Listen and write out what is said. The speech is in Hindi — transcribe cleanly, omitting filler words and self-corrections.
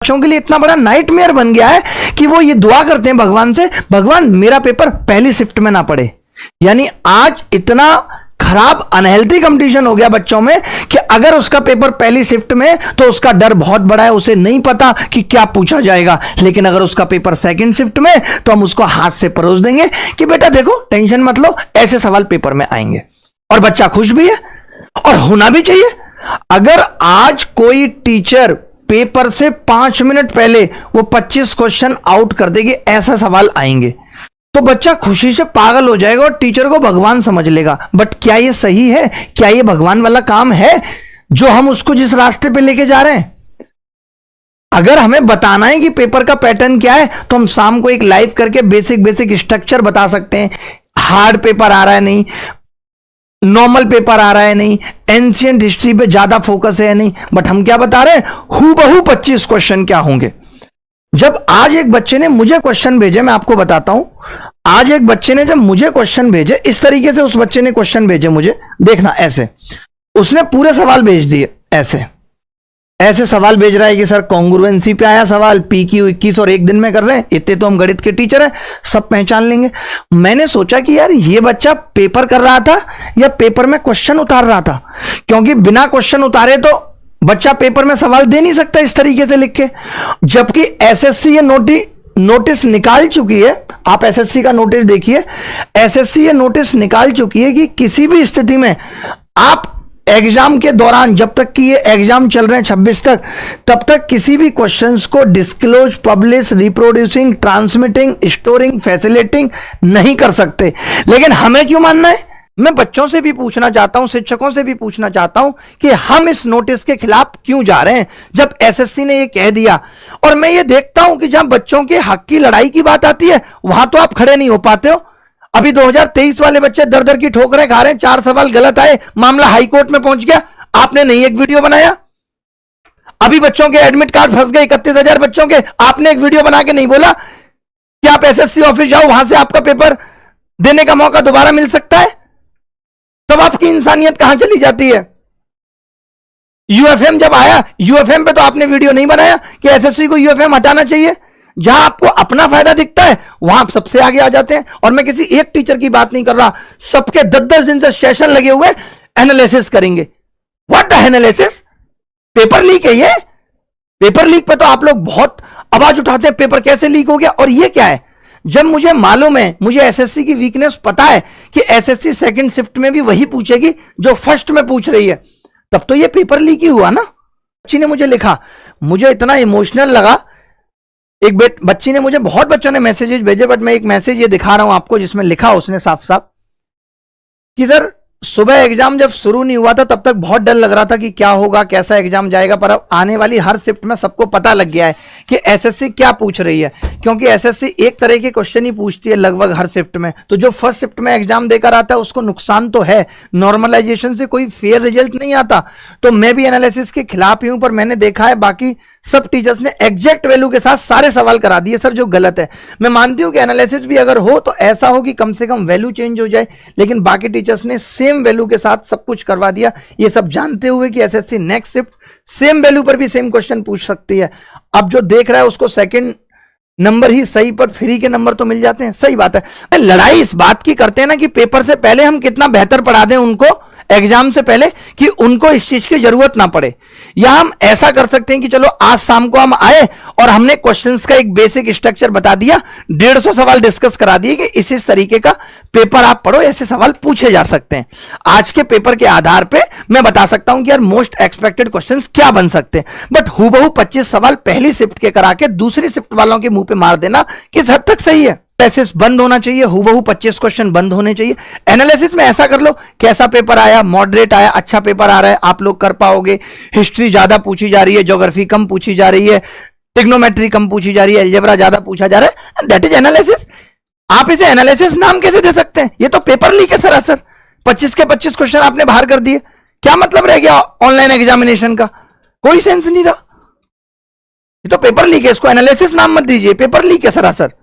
बच्चों के लिए इतना बड़ा नाइटमेयर बन गया है कि वो ये दुआ करते हैं भगवान से, भगवान मेरा पेपर पहली शिफ्ट में ना पड़े। यानी आज इतना खराब अनहेल्थी कंपटीशन हो गया बच्चों में कि अगर उसका पेपर पहली शिफ्ट में तो उसका डर बहुत बड़ा है, उसे नहीं पता कि क्या पूछा जाएगा। लेकिन अगर उसका पेपर सेकंड शिफ्ट में तो हम उसको हाथ से परोस देंगे कि बेटा देखो टेंशन मत लो, ऐसे सवाल पेपर में आएंगे। और बच्चा खुश भी है और होना भी चाहिए। अगर आज कोई टीचर पेपर से 5 मिनट पहले वो 25 क्वेश्चन आउट कर देगी, ऐसा सवाल आएंगे, तो बच्चा खुशी से पागल हो जाएगा और टीचर को भगवान समझ लेगा। बट क्या ये सही है? क्या ये भगवान वाला काम है जो हम उसको जिस रास्ते पे लेके जा रहे हैं? अगर हमें बताना है कि पेपर का पैटर्न क्या है तो हम शाम को एक लाइव करके बेसिक स्ट्रक्चर बता सकते हैं। हार्ड पेपर आ रहा है नहीं, नॉर्मल पेपर आ रहा है नहीं, एंशिएंट हिस्ट्री पे ज्यादा फोकस है नहीं, बट हम क्या बता रहे हैं, हूबहू 25 क्वेश्चन क्या होंगे। जब आज एक बच्चे ने मुझे क्वेश्चन भेजे, मैं आपको बताता हूं, आज एक बच्चे ने जब मुझे क्वेश्चन भेजे, इस तरीके से उस बच्चे ने क्वेश्चन भेजे मुझे, देखना ऐसे, उसने पूरे सवाल भेज दिए, ऐसे सवाल भेज रहा है कि सर कॉन्ग्रुएंसी पे आया सवाल, PQ 21 और एक दिन में कर रहे हैं, इतने तो हम गणित के टीचर हैं, सब पहचान लेंगे। मैंने सोचा कि यार ये बच्चा पेपर कर रहा था या पेपर में क्वेश्चन उतार रहा था, क्योंकि बिना क्वेश्चन उतारे तो बच्चा पेपर में सवाल दे नहीं सकता इस तरीके से लिख के। जबकि SSC ये नोटिस निकाल चुकी है, आप SSC का नोटिस देखिए, SSC ये नोटिस निकाल चुकी है कि किसी भी स्थिति में आप एग्जाम के दौरान, जब तक कि ये एग्जाम चल रहे हैं 26 तक, तब तक किसी भी क्वेश्चंस को disclose, publish, reproducing, transmitting, storing, facilitating नहीं कर सकते। लेकिन हमें क्यों मानना है? मैं बच्चों से भी पूछना चाहता हूं, शिक्षकों से भी पूछना चाहता हूं कि हम इस नोटिस के खिलाफ क्यों जा रहे हैं जब SSC ने ये कह दिया। और मैं ये देखता हूं कि जब बच्चों के हक की लड़ाई की बात आती है वहां तो आप खड़े नहीं हो पाते हो। अभी 2023 वाले बच्चे दर दर की ठोकरें खा रहे हैं, 4 सवाल गलत आए, मामला हाई कोर्ट में पहुंच गया, आपने नहीं एक वीडियो बनाया। अभी बच्चों के एडमिट कार्ड फंस गए 31,000 बच्चों के, आपने एक वीडियो बना के नहीं बोला कि आप SSC ऑफिस जाओ, वहां से आपका पेपर देने का मौका दोबारा मिल सकता है। तब आपकी इंसानियत कहां चली जाती है? UFM जब आया, UFM पे तो आपने वीडियो नहीं बनाया कि SSC को UFM हटाना चाहिए। जहां आपको अपना फायदा दिखता है वहां आप सबसे आगे आ जाते हैं। और मैं किसी एक टीचर की बात नहीं कर रहा, सबके 10-10 दिन से सेशन लगे हुए एनालिसिस करेंगे। What the analysis? Paper leak है ये। पेपर लीक पे तो आप लोग बहुत आवाज उठाते हैं, पेपर कैसे लीक हो गया, और ये क्या है? जब मुझे मालूम है, मुझे SSC की वीकनेस पता है कि SSC सेकंड शिफ्ट में भी वही पूछेगी जो फर्स्ट में पूछ रही है, तब तो ये पेपर लीक ही हुआ ना। बच्ची ने मुझे लिखा, मुझे इतना इमोशनल लगा। एक बच्ची ने मुझे, बहुत बच्चों ने मैसेजेस भेजे, बट मैं एक मैसेज ये दिखा रहा हूं आपको जिसमें लिखा उसने साफ साफ कि सर सुबह एग्जाम जब शुरू नहीं हुआ था तब तक बहुत डर लग रहा था कि क्या होगा, कैसा एग्जाम जाएगा, पर अब आने वाली हर शिफ्ट में सबको पता लग गया है कि SSC क्या पूछ रही है। क्योंकि SSC एक तरह के क्वेश्चन ही पूछती है लगभग हर शिफ्ट में, तो जो फर्स्ट शिफ्ट में एग्जाम देकर आता है उसको नुकसान तो है, नॉर्मलाइजेशन से कोई फेयर रिजल्ट नहीं आता। तो मैं भी एनालिसिस के खिलाफ ही हूं, पर मैंने देखा है बाकी सब टीचर्स ने एग्जैक्ट वैल्यू के साथ सारे सवाल करा दिए सर, जो गलत है। मैं मानती हूं कि एनालिसिस भी अगर हो तो ऐसा हो कि कम से कम वैल्यू चेंज हो जाए, लेकिन बाकी टीचर्स ने सेम वैल्यू के साथ सब कुछ करवा दिया, ये सब जानते हुए कि SSC next shift same value पर भी सेम क्वेश्चन पूछ सकती है। अब जो देख रहा है उसको सेकंड नंबर ही सही पर फ्री के नंबर तो मिल जाते हैं। सही बात है। लड़ाई इस बात की करते हैं ना कि पेपर से पहले हम कितना बेहतर पढ़ा दें उनको, एग्जाम से पहले, कि उनको इस चीज की जरूरत ना पड़े। या हम ऐसा कर सकते हैं कि चलो आज शाम को हम आए और हमने क्वेश्चंस का एक बेसिक स्ट्रक्चर बता दिया, 150 सवाल डिस्कस करा दिए कि इस तरीके का पेपर आप पढ़ो, ऐसे सवाल पूछे जा सकते हैं। आज के पेपर के आधार पे मैं बता सकता हूं कि यार मोस्ट एक्सपेक्टेड क्वेश्चंस क्या बन सकते हैं। बट हूबहू 25 सवाल पहली शिफ्ट के करा के दूसरी शिफ्ट वालों के मुंह पे मार देना किस हद तक सही है? एनालिसिस बंद होना चाहिए, हूबहू 25 क्वेश्चन बंद होने चाहिए। एनालिसिस में ऐसा कर लो, कैसा पेपर आया, मॉडरेट आया, अच्छा पेपर आ रहा है, आप लोग कर पाओगे। हिस्ट्री ज्यादा पूछी जा रही है, ज्योग्राफी कम पूछी जा रही है, ट्रिग्नोमेट्री कम पूछी जा रही है, अलजेब्रा ज्यादा पूछा जा रहा है, दैट इज एनालिसिस। आप इसे एनालिसिस नाम कैसे दे सकते हैं? ये तो पेपर लीक है सरासर। 25 के 25 क्वेश्चन आपने बाहर कर दिए, क्या मतलब रह गया ऑनलाइन एग्जामिनेशन का? कोई सेंस नहीं रहा। ये तो पेपर लीक है, इसको एनालिसिस नाम मत दीजिए, पेपर लीक है सरासर।